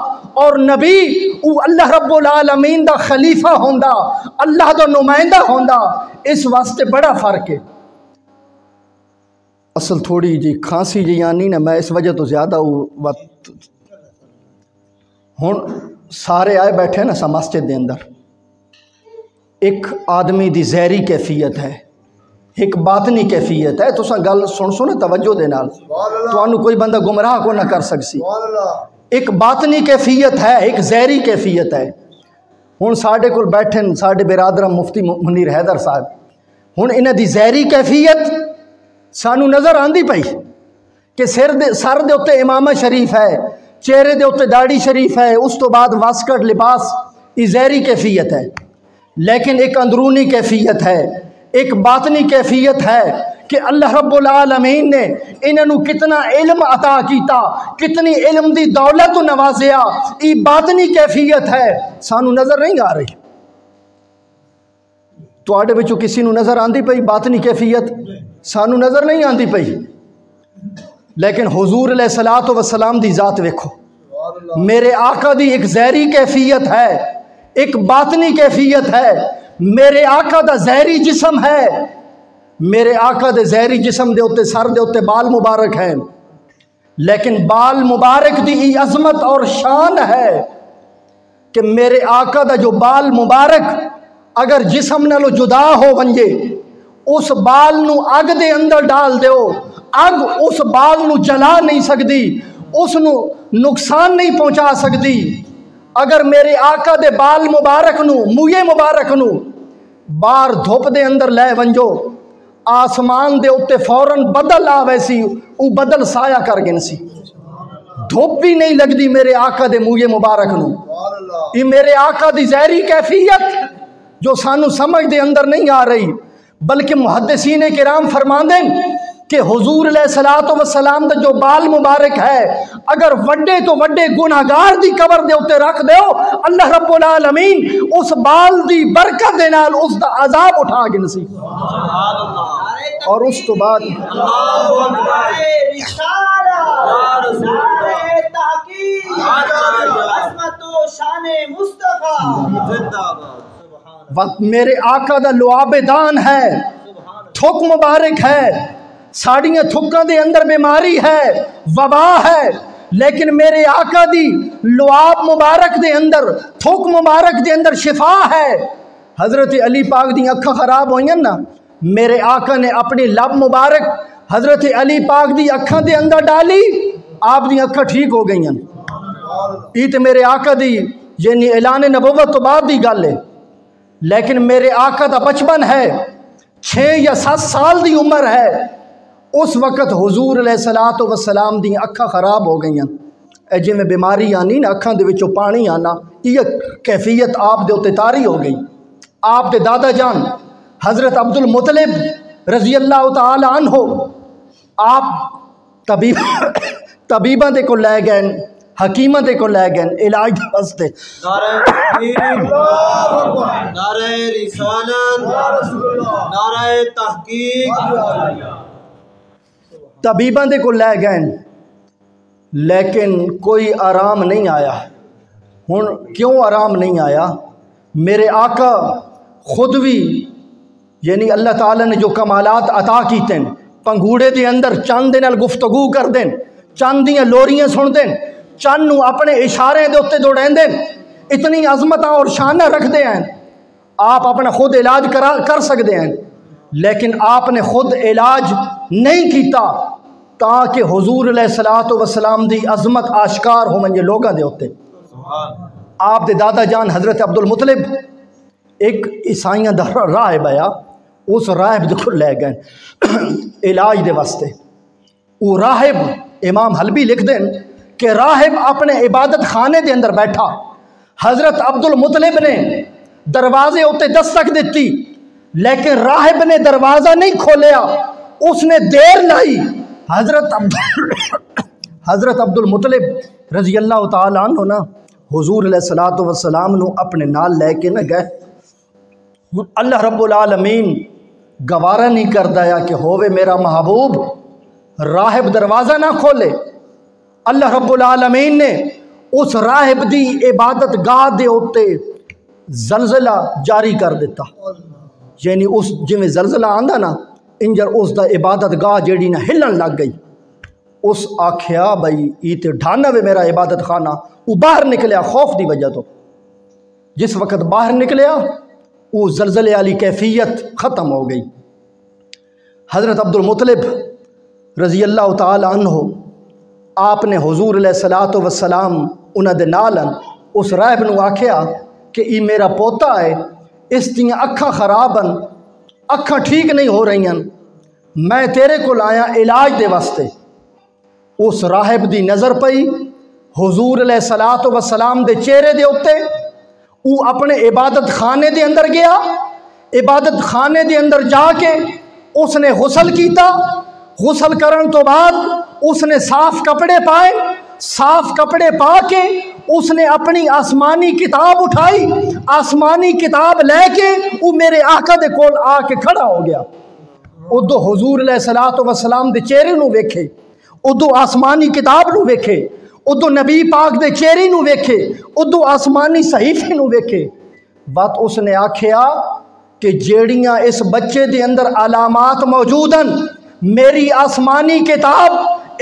اور نبی او اللہ رب العالمین دا خلیفہ ہوندا، اللہ دا نمائندہ ہوندا، اس واسطے بڑا فرق ہے۔ اصل تھوڑی جی کھانسی جی آنی نا، میں اس وجہ تو زیادہ وقت ہن سارے آئے بیٹھے نا سا مسجد دے اندر، ایک آدمی دی ظاہری کیفیت ہے، ایک باطنی کیفیت ہے، تساں گل سن توجہ دے نال، تانوں کوئی بندہ گمراہ کو نہ کر سکسی۔ ایک باطنی کیفیت ہے، ایک ظاہری کیفیت ہے۔ ہن ساڈے کول بیٹھے ساڈے برادر مفتی منیر حیدر صاحب، ہن انہاں دی ظاہری کیفیت سانو نظر آندی پئی کہ سر دے اوتے امامہ شریف ہے، چہرے دے اوتے داڑھی شریف ہے، اس تو بعد واسکٹ لباس، یہ ظاہری کیفیت ہے، لیکن ایک اندرونی کیفیت ہے، ایک باطنی کیفیت ہے کہ اللہ رب العالمین نے انہوں کتنا علم عطا کیتا، کتنی علم دی دولت نوازیا، یہ باطنی کیفیت ہے، سانو نظر نہیں آ رہی۔ تواڈے وچوں کسی نو نظر آندی پئی باطنی کیفیت؟ سانو نظر نہیں آندی پئی، لیکن حضور علیہ الصلوۃ والسلام دی ذات ویکھو، میرے آقا دی ایک ظاہری کیفیت ہے، ایک باطنی کیفیت ہے۔ میرے آقا دا ظاہری جسم ہے، میرے آقا دے ظاہری جسم دے اوتے سر دے اوتے بال مبارک ہیں، لیکن بال مبارک دی ای عظمت اور شان ہے کہ میرے آقا دا جو بال مبارک اگر جسم نالو جدا ہو ونجے، اس بال نو اگ دے اندر ڈال دیو، اگ اس بال نو جلا نہیں سکتی، اس نو نقصان نہیں پہنچا سکتی۔ اگر میرے آقا دے بال مبارک نو، موئے مبارک نو باہر دھوپ دے اندر لے ونجو، آسمان دے اوتے فوراً بدل آوے سی، او بدل سایہ کر گن سی، دھوپ بھی نہیں لگدی میرے آقا دے موئے مبارک نو۔ یہ میرے آقا دی ظاہری کیفیت جو سانو سمجھ دے اندر نہیں آ رہی، بلکہ محدثین کرام فرماندے کہ حضور علیہ الصلوۃ والسلام دا جو بال مبارک ہے اگر وڈے تو وڈے گناہگار دی قبر دے اوتے رکھ دیو، اللہ رب العالمین اس بال دی برکت دے نال اس دا عذاب اٹھا گن سی۔ اور اس تو بعد وقت میرے آقا دا لعاب دان ہے، تھوک مبارک ہے، ساڑیاں تھکاں دے اندر بیماری ہے، وبا ہے، لیکن میرے آقا دی لعاب مبارک دے اندر، تھک مبارک دے اندر شفا ہے۔ حضرت علی پاک دی اکھاں خراب ہوئیں نا، میرے آقا نے اپنی لب مبارک حضرت علی پاک دی اکھاں دے اندر ڈالی، آپ دی اکھاں ٹھیک ہو گئیں۔ یہ تو میرے آقا دی یعنی اعلان نبوت تو بعد دی گل ہے، لیکن میرے آقا دا بچپن ہے، 6 یا 7 سال دی عمر ہے، اس وقت حضور علیہ السلام دی اکھاں خراب ہو گئیں۔ اے جی میں بیماری آنی نا، اکھاں دے وچوں پانی آنا، یہ کیفیت آپ دے اوتے طاری ہو گئی۔ آپ دے دادا جان حضرت عبد المطلب رضی اللہ تعالی عنہ آپ طبیباں دے کو لے گئے، حکیماں دے کو لے گئے علاج دے واسطے۔ نعرہ تکبیر، نعرہ رسالت، نعرہ تحقیق، طبیباں دے کو لے گئے، لیکن کوئی آرام نہیں آیا۔ ہن کیوں آرام نہیں آیا؟ میرے آقا خود بھی یعنی اللہ تعالیٰ نے جو کمالات عطا کیتے ہیں، پنگوڑے دے اندر چند دے نال گفتگو کر دیں، چند دیاں لوریاں سن دیں، چند نو اپنے اشارے دے اتے دوڑیں دیں، اتنی عظمتاں اور شانہ رکھ دے ہیں۔ آپ اپنا خود علاج کر سکتے ہیں، لیکن آپ نے خود علاج نہیں کیتا تاکہ حضور علیہ السلام دی عظمت آشکار ہو منجے لوگاں دے ہوتے۔ آپ دے دادا جان حضرت عبد المطلب ایک عیسائیاں دا راہب آیا، اس راہب دے کو لے گئے علاج دے واسطے۔ وہ راہب امام حلبی لکھ دیں کہ راہب اپنے عبادت خانے دے اندر بیٹھا، حضرت عبد المطلب نے دروازے ہوتے دستک دیتی، لیکن راہب نے دروازہ نہیں کھولیا، اس نے دیر لائی۔ حضرت عبد المطلب رضی اللہ تعالیٰ عنہ نا حضور علیہ السلام نو اپنے نال لے کے نہ گئے۔ اللہ رب العالمین گوارا نہیں کردا یا کہ ہووے میرا محبوب راہب دروازہ نہ کھولے۔ اللہ رب العالمین نے اس راہب دی عبادت گاہ دے ہوتے زلزلہ جاری کر دیتا، یعنی اس جویں زلزلہ آندا نا انجر اس دا عبادت گاہ جیڑی نہ ہلن لگ گئی۔ اس آکھیا بھائی یہ تے ڈھانا وے میرا عبادت خانہ، وہ باہر نکلیا خوف دی وجہ تو۔ جس وقت باہر نکلیا وہ زلزلے والی کیفیت ختم ہو گئی۔ حضرت عبد المطلب رضی اللہ تعالی عنہ آپ نے حضور علیہ السلام انہاں دے نالن اس راہب نو آکھیا کہ یہ میرا پوتا ہے، اس دیاں اکھاں خراب ہیں، اکھاں ٹھیک نہیں ہو رہی ہیں، میں تیرے کو لایا علاج دے واسطے۔ اس راہب دی نظر پئی حضور علیہ السلام دے چہرے دے اتے، وہ اپنے عبادت خانے دے اندر گیا، عبادت خانے دے اندر جا کے اس نے غسل کیتا، غسل کرن تو بعد اس نے صاف کپڑے پائے، صاف کپڑے پا کے اس نے اپنی آسمانی کتاب اٹھائی، آسمانی کتاب لے کے وہ میرے آقا دے کول آ کے کھڑا ہو گیا۔ ادو حضور علیہ السلام دے چہرے نو ویکھے، ادو آسمانی کتاب نو ویکھے، ادو نبی پاک دے چہرے نو ویکھے، ادو آسمانی صحیفے نو ویکھے۔ بات اس نے آکھیا کہ جیڑیاں اس بچے دے اندر علامات موجود ہیں، میری آسمانی کتاب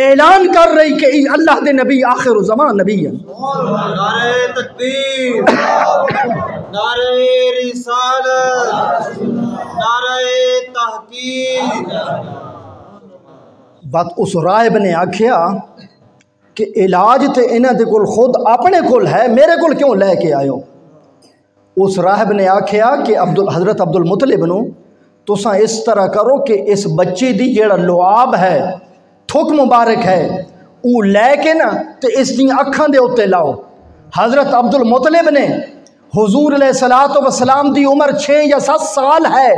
اعلان کر رہی کہ اللہ دے نبی آخر زمان نبی ہیں۔ نعرہ تکبیر، نعرہ رسالت، نعرہ تحقیق۔ بات اس راہب نے آکھیا کہ علاج تے انہاں دے کول خود اپنے کول ہے، میرے کول کیوں لے کے آئے ہو؟ اس راہب نے آکھیا کہ حضرت عبد المطلب نو تساں اس طرح کرو کہ اس بچے دی جیڑا لعاب ہے، تھک مبارک ہے، وہ لے کے نا تے اس دی اکھاں دے اوتے لاؤ۔ حضرت عبد المطلب نے حضور علیہ السلام دی عمر 6 یا 7 سال ہے،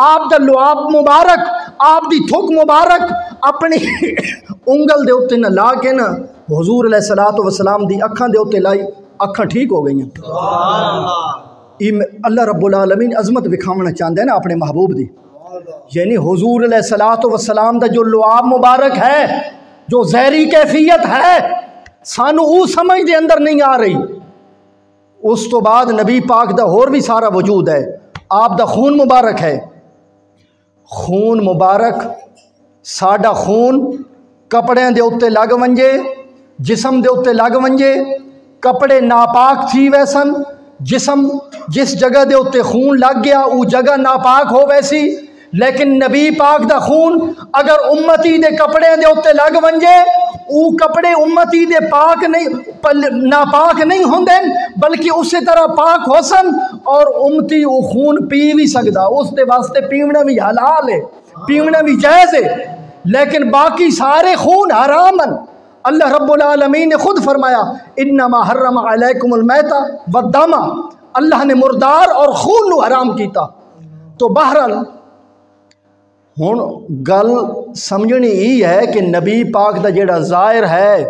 آپ دا لعاب مبارک، آپ دی تھک مبارک اپنی انگل دے اوتے نہ لا کے نا حضور علیہ السلام دی اکھاں دے اوتے لائی، اکھاں ٹھیک ہو گئیں۔ اللہ رب العالمین عظمت وکھاونا چاہتے ہیں نا اپنے محبوب دی، یعنی حضور علیہ السلام دا جو لعاب مبارک ہے، جو زہری کیفیت ہے، سانو او سمجھ دے اندر نہیں آ رہی۔ اس تو بعد نبی پاک دا اور بھی سارا وجود ہے، آپ دا خون مبارک ہے، خون مبارک ساڈا خون کپڑے دے اتنے لگ ونجے، جسم دے اتنے لگ ونجے، کپڑے ناپاک تھی ویسن، جسم جس جگہ دے اتنے خون لگ گیا وہ جگہ ناپاک ہو ویسی، لیکن نبی پاک دا خون اگر امتی دے کپڑے دے اتنے لگ ونجے وہ کپڑے امتی دے پاک نہیں ناپاک نہیں ہوندے بلکہ اسی طرح پاک ہو سن، اور امتی وہ خون پی بھی سکدا، اس دے واسطے پیونا بھی حلال ہے، پیونا بھی جائز ہے، لیکن باقی سارے خون حرام ہیں۔ اللہ رب العالمین نے خود فرمایا انما حرم علیکم المیتہ والدم، اللہ نے مردار اور خون نو حرام کیتا۔ تو بہرحال ہن گل سمجھنی ہی ہے کہ نبی پاک دا جیڑا ظاہر ہے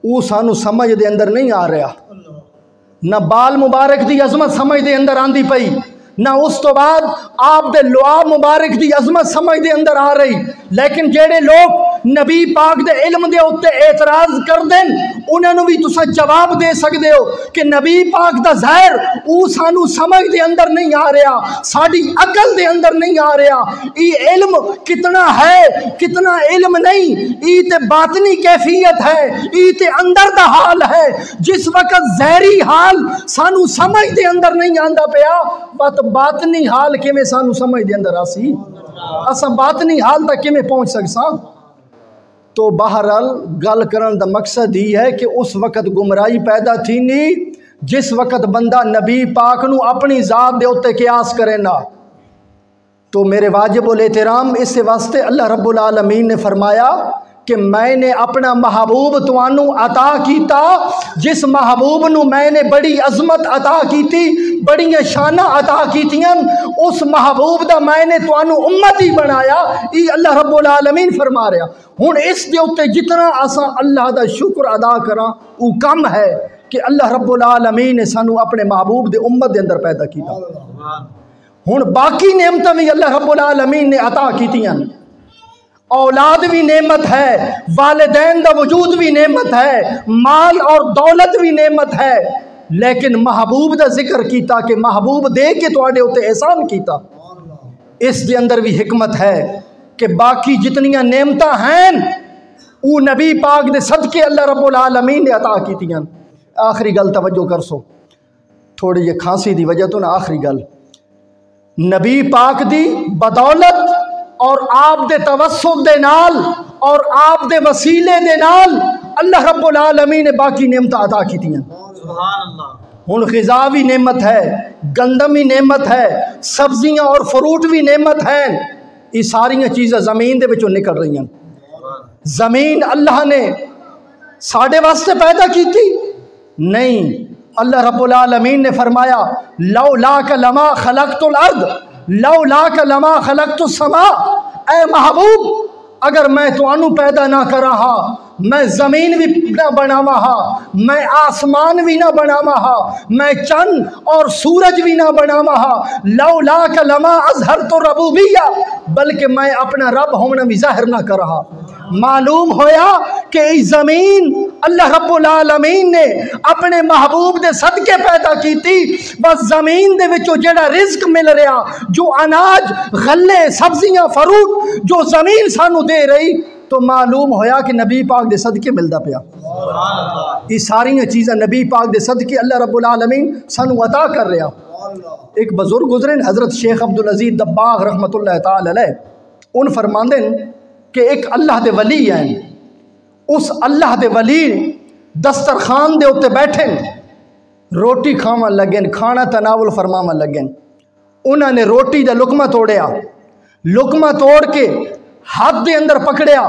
وہ سانو سمجھ دے اندر نہیں آ رہا، نہ بال مبارک دی عظمت سمجھ دے اندر آندی پئی، نہ اس تو بعد آپ دے لعاب مبارک دی عظمت سمجھ دے اندر آ رہی، لیکن جیڑے لوگ نبی پاک دے علم دے اتے اعتراض کر دیں انہوں نے بھی تسا جواب دے سکتے ہو کہ نبی پاک دا ظاہر او سانو سمجھ دے اندر نہیں آ رہا، ساڑی عقل دے اندر نہیں آ رہا، یہ علم کتنا ہے کتنا علم نہیں، یہ تے باطنی کیفیت ہے، یہ تے اندر دا حال ہے۔ جس وقت ظاہری حال سانو سمجھ دے اندر نہیں آندا پیا بات باطنی حال کیویں سانو سمجھ دے اندر آسی، اساں باطنی حال تک کیویں پہنچ سکساں۔ تو بہرحال گل کرن دا مقصد ہی ہے کہ اس وقت گمراہی پیدا تھی نہیں جس وقت بندہ نبی پاک نو اپنی ذات دے اوتے قیاس کرے نا۔ تو میرے واجب الاحترام اس واسطے اللہ رب العالمین نے فرمایا کہ میں نے اپنا محبوب توانو عطا کیتا، جس محبوب نو میں نے بڑی عظمت عطا کیتی، بڑی شانہ عطا کیتیاں، اس محبوب دا میں نے توانو امتی بنایا، یہ اللہ رب العالمین فرما رہا۔ ہن اس دے اوتے جتنا آساں اللہ دا شکر ادا کراں وہ کم ہے کہ اللہ رب العالمین نے سانو اپنے محبوب دے امت دے اندر پیدا کیتا۔ ہن باقی نعمتاں بھی اللہ رب العالمین نے عطا کیتیاں، اولاد بھی نعمت ہے، والدین دا وجود بھی نعمت ہے، مال اور دولت بھی نعمت ہے، لیکن محبوب دا ذکر کیتا کہ محبوب دے کے تو آڑے ہوتے احسان کیتا۔ اس دے اندر بھی حکمت ہے کہ باقی جتنیاں نعمتاں ہیں وہ نبی پاک دے صدقے اللہ رب العالمین نے عطا کیتیاں۔ آخری گل توجہ کر سو، تھوڑی یہ کھانسی دی وجہ تو نا آخری گل، نبی پاک دی بدولت اور آپ دے توسط دے نال اور آپ دے وسیلے دے نال اللہ رب العالمین نے باقی نعمت عطا کیتیاں۔ سبحان اللہ۔ ہن غذا بھی نعمت ہے، گندم بھی نعمت ہے، سبزیاں اور فروٹ بھی نعمت ہیں، یہ ساری چیزیں زمین دے وچوں نکل رہی ہیں۔ زمین اللہ نے ساڑے واسطے پیدا کی تھی نہیں، اللہ رب العالمین نے فرمایا لولاک لما خلقت الارض لولاک لما خلقت السماء، اے محبوب اگر میں توانو پیدا نہ کرا ہا، میں زمین بھی نہ بناوا ہا، میں آسمان بھی نہ بناوا ہا، میں چند اور سورج بھی نہ بناوا ہا، لولاک لما اظہرت الربوبیہ، بلکہ میں اپنا رب ہونا بھی ظاہر نہ کر رہا۔ معلوم ہویا کہ اس زمین اللہ رب العالمین نے اپنے محبوب دے صدقے پیدا کی تھی، بس زمین دے وچوں جڑا رزق مل رہا، جو اناج غلے سبزیاں فروٹ جو زمین سانو دے رہی، تو معلوم ہویا کہ نبی پاک دے صدقے ملدا پیا۔ یہ ساری چیزیں نبی پاک دے صدقے اللہ رب العالمین سانو عطا کر رہا۔ ایک بزرگ گزرے حضرت شیخ عبدالعزیز دباغ رحمۃ اللہ تعالی علیہ، ان فرماندے کہ ایک اللہ دے ولی ہیں، اس اللہ دے ولی دسترخوان دے اوتے بیٹھے روٹی کھاون لگن، کھانا تناول فرماون لگن، انہوں نے روٹی دا لقمہ توڑیا، لقمہ توڑ کے ہاتھ دے اندر پکڑیا،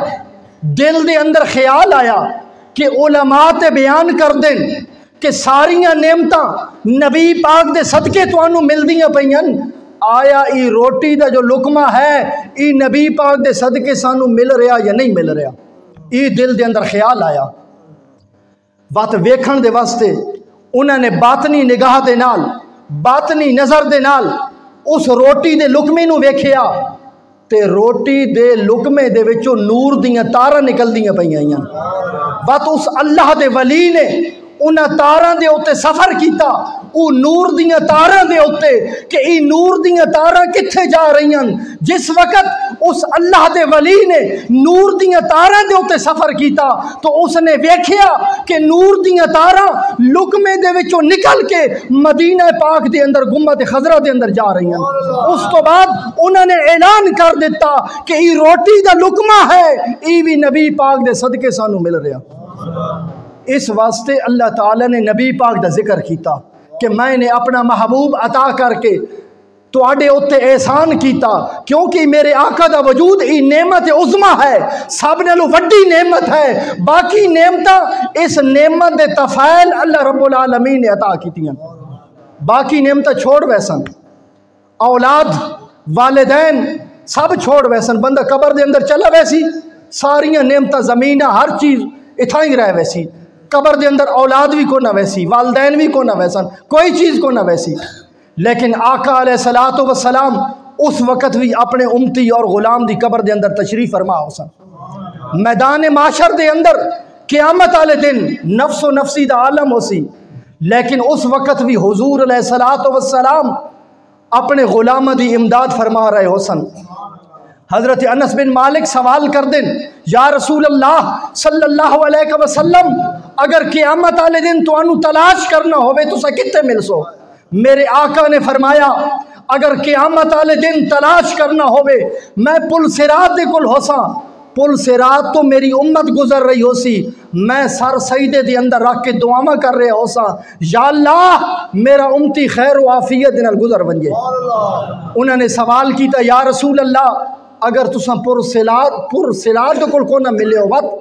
دل دے اندر خیال آیا کہ علماء تے بیان کر دیں کہ ساریاں نعمتاں نبی پاک دے صدقے توانو مل دیاں پئیاں، آیا ای روٹی دا جو لقمہ ہے ای نبی پاک دے صدقے سانو مل رہا یا نہیں مل رہا؟ ای دل دے اندر خیال آیا، بات ویکھن دے واسطے انہوں نے باطنی نگاہ دے نال باطنی نظر دے نال اس روٹی دے لقمے نو ویکھیا تے روٹی دے لقمے دے وچوں نور دیاں تاراں نکل دیاں پئیاں، بات اس اللہ دے ولی نے انہاں تاراں دے اوتے سفر کیتا او نور دیاں تاراں دے اوتے کہ ای نور دیاں تاراں کتھے جا رہی ہیں. جس وقت اس اللہ دے ولی نے نور دیاں تاراں دے اوتے سفر کیتا تو اس نے ویکھیا کہ نور دیاں تاراں لقمے دے وچوں نکل کے مدینہ پاک دے اندر گنبد خضرا دے اندر جا رہی ہیں. اس تو بعد انہوں نے اعلان کر دیتا کہ ای روٹی دا لقمہ ہے, ای بھی نبی پاک دے صدقے سانو مل رہا. اس واسطے اللہ تعالیٰ نے نبی پاک دا ذکر کیتا کہ میں نے اپنا محبوب عطا کر کے تو آڈے اتے احسان کیتا, کیونکہ میرے آقا دا وجود ای نعمت عظمہ ہے, سب نے لو وڈی نعمت ہے. باقی نعمتاں اس نعمت دے تفائل اللہ رب العالمین نے عطا کیتی ہیں. باقی نعمتاں چھوڑ ویسن, اولاد والدین سب چھوڑ ویسن, بندہ قبر دے اندر چلا ویسی ساریاں نعمتاں زمینہ ہر چیز اتھا ہی رہ ویسی. قبر دے اندر اولاد بھی کو نہ ویسی, والدین بھی کو نہ ویسن, کوئی چیز کو نہ ویسی. لیکن آقا علیہ السلام اس وقت بھی اپنے امتی اور غلام دی قبر دے اندر تشریف فرما ہو سن. میدان معاشر دے اندر قیامت والے دن نفس و نفسی دا عالم ہو سی, لیکن اس وقت بھی حضور علیہ السلام اپنے غلام دی امداد فرما رہے ہو سن. حضرت انس بن مالک سوال کر دیں, یا رسول اللہ صلی اللہ علیہ وسلم اگر قیامت والے دن تو انو تلاش کرنا ہوئے تو سا کتے مل سو؟ میرے آقا نے فرمایا اگر قیامت والے دن تلاش کرنا ہوئے میں پل صراط دے کل ہو سا, پل صراط تو میری امت گزر رہی ہو سی, میں سر سجدے دے اندر رکھ کے دعاواں کر رہے ہو سا, یا اللہ میرا امتی خیر و عافیت دے نال گزر بن جائے. انہوں نے سوال کیتا یا رسول اللہ اگر تساں پر صراط دے کل کو نہ ملے ہو وقت,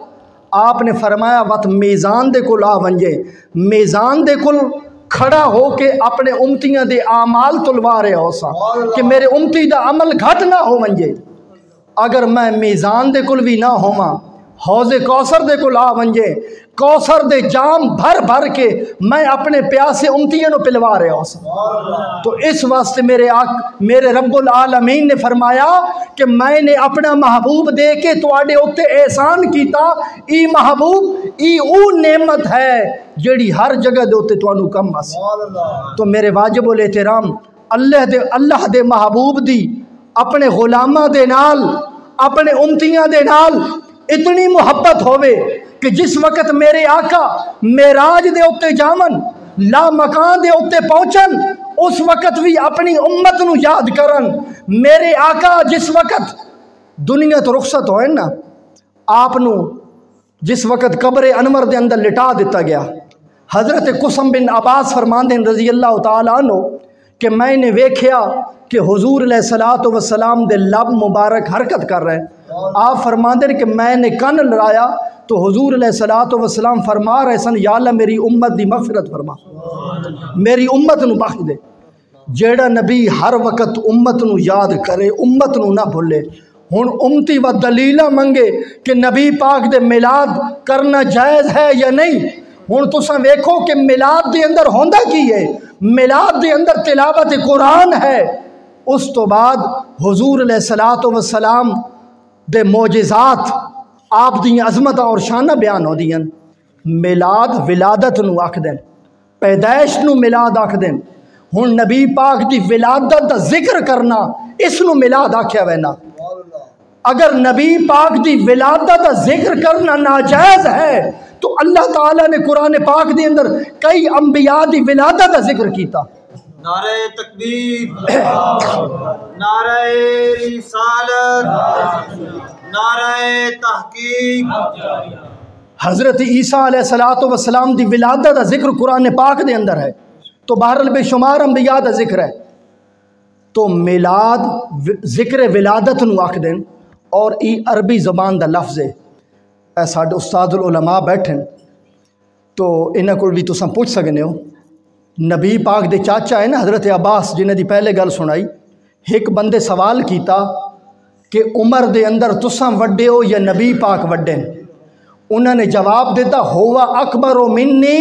آپ نے فرمایا وقت میزان دے کل آ ونجے, میزان دے کل کھڑا ہو کے اپنے امتیاں دے اعمال تلوا رہے ہو سا کہ میرے امتی دا عمل گھٹ نہ ہو ونجے. اگر میں میزان دے کل بھی نہ ہوما, حوض کوثر دے کل آ ونجے, کوثر دے جام بھر بھر کے میں اپنے پیاسے امتیاں نو پلوا رہے ہو سا. تو اس واسطے میرے رب العالمین نے فرمایا کہ میں نے اپنا محبوب دے کے تو آڈے اتے احسان کیتا, ای محبوب ای او نعمت ہے جیڑی ہر جگہ دے اتے تو انو کم اس. تو میرے واجب الاحترام اللہ دے محبوب دی اپنے غلامہ دے نال اپنے امتیاں دے نال اتنی محبت ہوئے کہ جس وقت میرے آقا معراج دے اتے جامن لا مکان دے اتے پہنچن اس وقت بھی اپنی امت نو یاد کرن. میرے آقا جس وقت دنیا تو رخصت ہوئے نا, آپ نو جس وقت قبر انور دے اندر لٹا دیتا گیا, حضرت قسم بن عباس فرماندے رضی اللہ تعالیٰ عنہ کہ میں نے ویکھیا کہ حضور علیہ السلام دے لب مبارک حرکت کر رہے ہیں. آپ فرماندے کہ میں نے کن لڑایا تو حضور علیہ السلام فرما رہے سن یا اللہ میری امت دی مغفرت فرما, میری امت نو بخش دے. جیڑا نبی ہر وقت امت نو یاد کرے, امت نو نہ بھولے. ہن امتی و دلیلہ منگے کہ نبی پاک دے میلاد کرنا جائز ہے یا نہیں. ہن تساں ویکھو کہ میلاد دے اندر ہوندا کی ہے, میلاد دے اندر تلاوت قرآن ہے. اس تو بعد حضور علیہ السلام دے معجزات آپ دی عظمت اور شانہ بیان ہو دین. میلاد ولادت نو آکھ دین, پیدائش نو میلاد آکھ دین. ہن نبی پاک دی ولادت دا ذکر کرنا اس نو میلاد آکھیا وینا. اگر نبی پاک دی ولادت دا ذکر کرنا ناجائز ہے تو اللہ تعالیٰ نے قرآن پاک دے اندر کئی انبیاء دی ولادت دا ذکر کیتا. نعرہ تکبیر, نعرہ رسالت, نعرہ تحقیق. حضرت عیسیٰ علیہ السلام دی ولادت دا ذکر قرآن پاک دے اندر ہے, تو بہرحال بے شمار انبیاء دا ذکر ہے. تو میلاد ذکر ولادت نو آکھ دین, اور ای عربی زبان دا لفظ ہے. اے ساڈے استاد العلماء بیٹھن تو انہاں کول بھی تساں پوچھ سکنے ہو. نبی پاک دے چاچا ہے نا حضرت عباس جنہیں دی پہلے گل سنائی, ایک بندے سوال کیتا کہ عمر دے اندر تساں وڈے ہو یا نبی پاک وڈے. انہوں نے جواب دیتا ہوا اکبر منی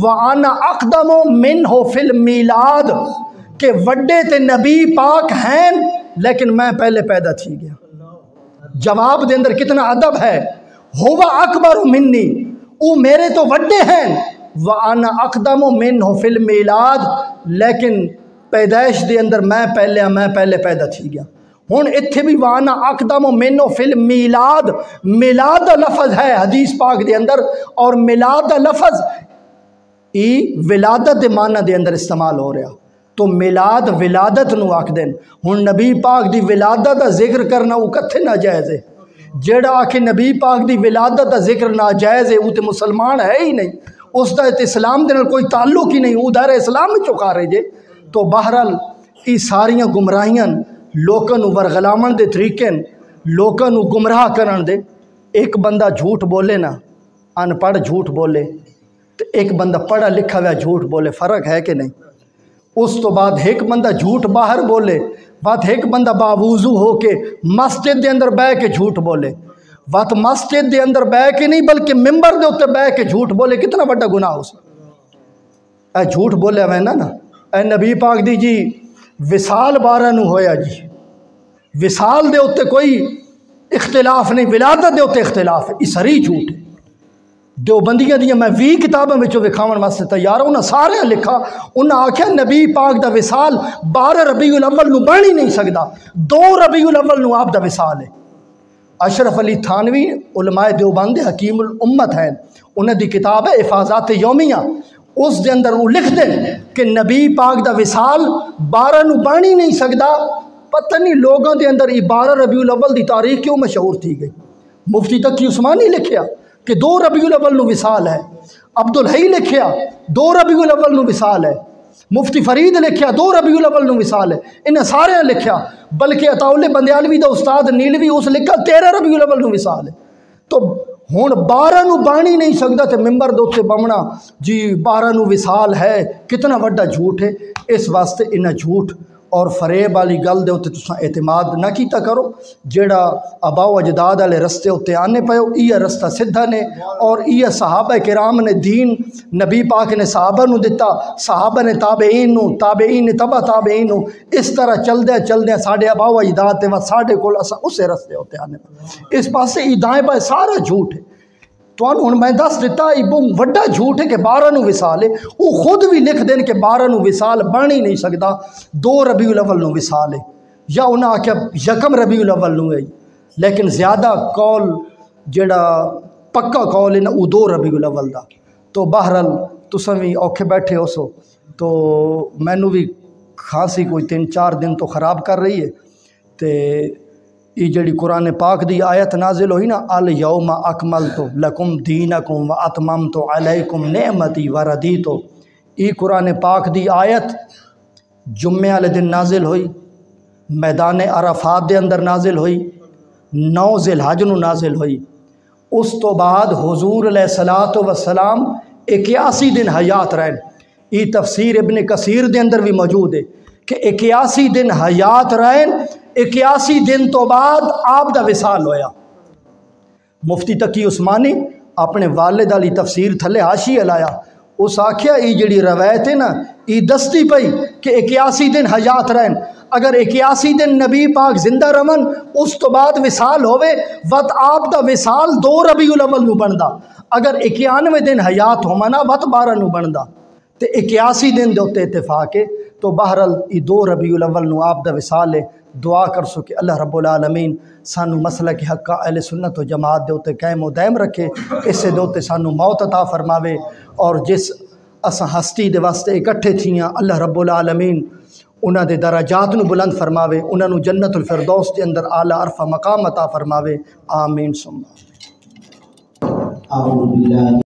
وانا اقدم منہ فی المیلاد, کہ وڈے تے نبی پاک ہیں لیکن میں پہلے پیدا تھی گیا. جواب دے اندر کتنا ادب ہے. ہوا اکبر منی, او میرے تو وڈے ہیں وَأَنَا أَقْدَمُ مِنْهُ فِي الْمِيلَادِ، لیکن پیدائش دے اندر میں پہلے پیدا تھی گیا۔ ہن اتھے بھی وَأَنَا أَقْدَمُ مِنْهُ فِي الْمِيلَادِ، میلاد دا لفظ ہے حدیث پاک دے اندر، اور میلاد دا لفظ ای ولادت دے معنی دے اندر استعمال ہو رہا، تو میلاد ولادت نو آکھ دین۔ ہن نبی پاک دی ولادت دا ذکر کرنا وہ کتھے ناجائز ہے؟ جیڑا آکھے نبی پاک دی ولادت دا ذکر ناجائز ہے وہ تے مسلمان ہے ہی نہیں، اس دا تے اسلام دے نال کوئی تعلق ہی نہیں، وہ دائرہ اسلام میں چکا رہے جے۔ تو بہرحال ای ساریاں گمراہیاں لوکاں نو ورغلامن دے طریقے لوکاں نو گمراہ کرن دے۔ ایک بندہ جھوٹ بولے نا، ان پڑھ جھوٹ بولے، تو ایک بندہ پڑھا لکھا ہوا جھوٹ بولے، فرق ہے کہ نہیں؟ اس تو بعد ایک بندہ جھوٹ باہر بولے، بات ایک بندہ باوضو ہو کے مسجد دے اندر بہ کے جھوٹ بولے، بات مسجد دے اندر بہ کے نہیں بلکہ ممبر دے اوتے بہ کے جھوٹ بولے، کتنا بڑا گناہ ہو سکتا؟ اے جھوٹ بولے ہوئے نا اے نبی پاک دی جی وصال 12 نو ہویا جی، وصال دے اوتے کوئی اختلاف نہیں، ولادت دے اوتے اختلاف ہے، یہ سری جھوٹ ہے۔ دیوبندیاں دیاں میں 20 کتابوں وچوں وکھاون واسطے تیار ہوں، انہاں سارے لکھا، انہاں آکھیا نبی پاک دا وصال 12 ربیع الاول نو بن ہی نہیں سکدا، 2 ربیع الاول نو آپ دا وصال ہے۔ اشرف علی تھانوی علماء دیوبند حکیم الامت ہیں، انہاں دی کتاب ہے حفاظات یومیہ، اس دے اندر وہ لکھ دیں کہ نبی پاک دا وصال 12 نو بن ہی نہیں سکدا۔ پتہ نہیں لوگوں دے اندر 12 ربیع الاول دی تاریخ کیوں مشہور تھی گئی۔ مفتی تقی عثمانی لکھیا کہ 2 ربیع الاول نو وصال ہے، عبدالحی لکھیا 2 ربیع الاول نو وصال ہے، مفتی فرید لکھیا 2 ربیع الاول نو وصال ہے، انہیں سارے لکھیا، بلکہ عطاؤل بندیالوی دا استاد نیلوی اس لکھا 13 ربیع الاول نو وصال ہے۔ تو ہون 12 نو بانی نہیں سکتا تے ممبر دوتے بمنا جی 12 نو وصال ہے، کتنا وڈا جھوٹ ہے۔ اس واسطے انہیں جھوٹ اور فریب والی گل دے ہوتے تساں اعتماد نہ کیتا کرو، جیڑا آبا و اجداد والے رستے ہوتے آنے پے ہو، یہ رستہ سدھا نے، اور یہ صحابہ کرام نے دین نبی پاک نے صحابہ نو دیتا، صحابہ نے تابعین نو، تابعین نے تبع تابعین نو، اس طرح چل دے ساڑھے آبا و اجداد تے وقت ساڑھے کول اسے رستے ہوتے آنے پے۔ اس پاسے یہ دائیں بائیں سارا جھوٹ ہے۔ تو ہن میں دس دیتا یہ بہت وڈا جھوٹ ہے کہ 12 نو وصال ہے، وہ خود بھی لکھ دین کہ 12 نو وصال بن ہی نہیں سکتا، 2 ربیع الاول نو وصال ہے، یا انہاں آکھیا 1 ربیع الاول نو ہے، لیکن زیادہ قول جڑا پکا قول ہے نا وہ 2 ربیع الاول دا۔ تو بہرحال تساں بھی اوکھے بیٹھے ہو سو، تو مینوں بھی کھانسی کوئی 3-4 دن تو خراب کر رہی ہے، تے یہ جڑی قرآن پاک دی آیت نازل ہوئی نا الیوم اکملت لکم دینکم واتممت علیکم نعمتی وردیت، یہ قرآن پاک دی آیت جمعہ والے دن نازل ہوئی، میدان عرفات دے اندر نازل ہوئی، 9 ذی الحج نو نازل ہوئی۔ اس تو بعد حضور علیہ السلام 81 دن حیات رہن، یہ تفسیر ابن کثیر دے اندر بھی موجود ہے کہ 81 دن حیات رہن، 81 دن تو بعد آپ دا وصال ہویا۔ مفتی تقی عثمانی اپنے والد علی تفسیر تھلے حاشیہ لایا، اس آکھیا یہ جڑی روایت ہے نا یہ دستی پئی کہ 81 دن حیات رہن، اگر 81 دن نبی پاک زندہ رمن اس تو بعد وصال ہوئے وقت آپ دا وصال 2 ربیع الاول نو بندا، اگر 91 دن حیات ہو منا وقت 12 نو بندا، تے 81 دن دے ہوتے اتفاق ہے۔ تو بہرحال یہ 2 ربیع الاول نو آپ دا وصال ہے۔ دعا کر سو کہ اللہ رب العالمین سانو مسلک حق اہل سنت و جماعت دے ہوتے قائم و دائم رکھے، اس سے دوتے سانو موت عطا فرماوے، اور جس اساں ہستی دے واسطے اکٹھے تھیاں اللہ رب العالمین انہاں دے درجات نو بلند فرماوے، انہاں نو جنت الفردوس دے اندر اعلیٰ عرفہ مقام عطا فرماوے، آمین ثم آمین۔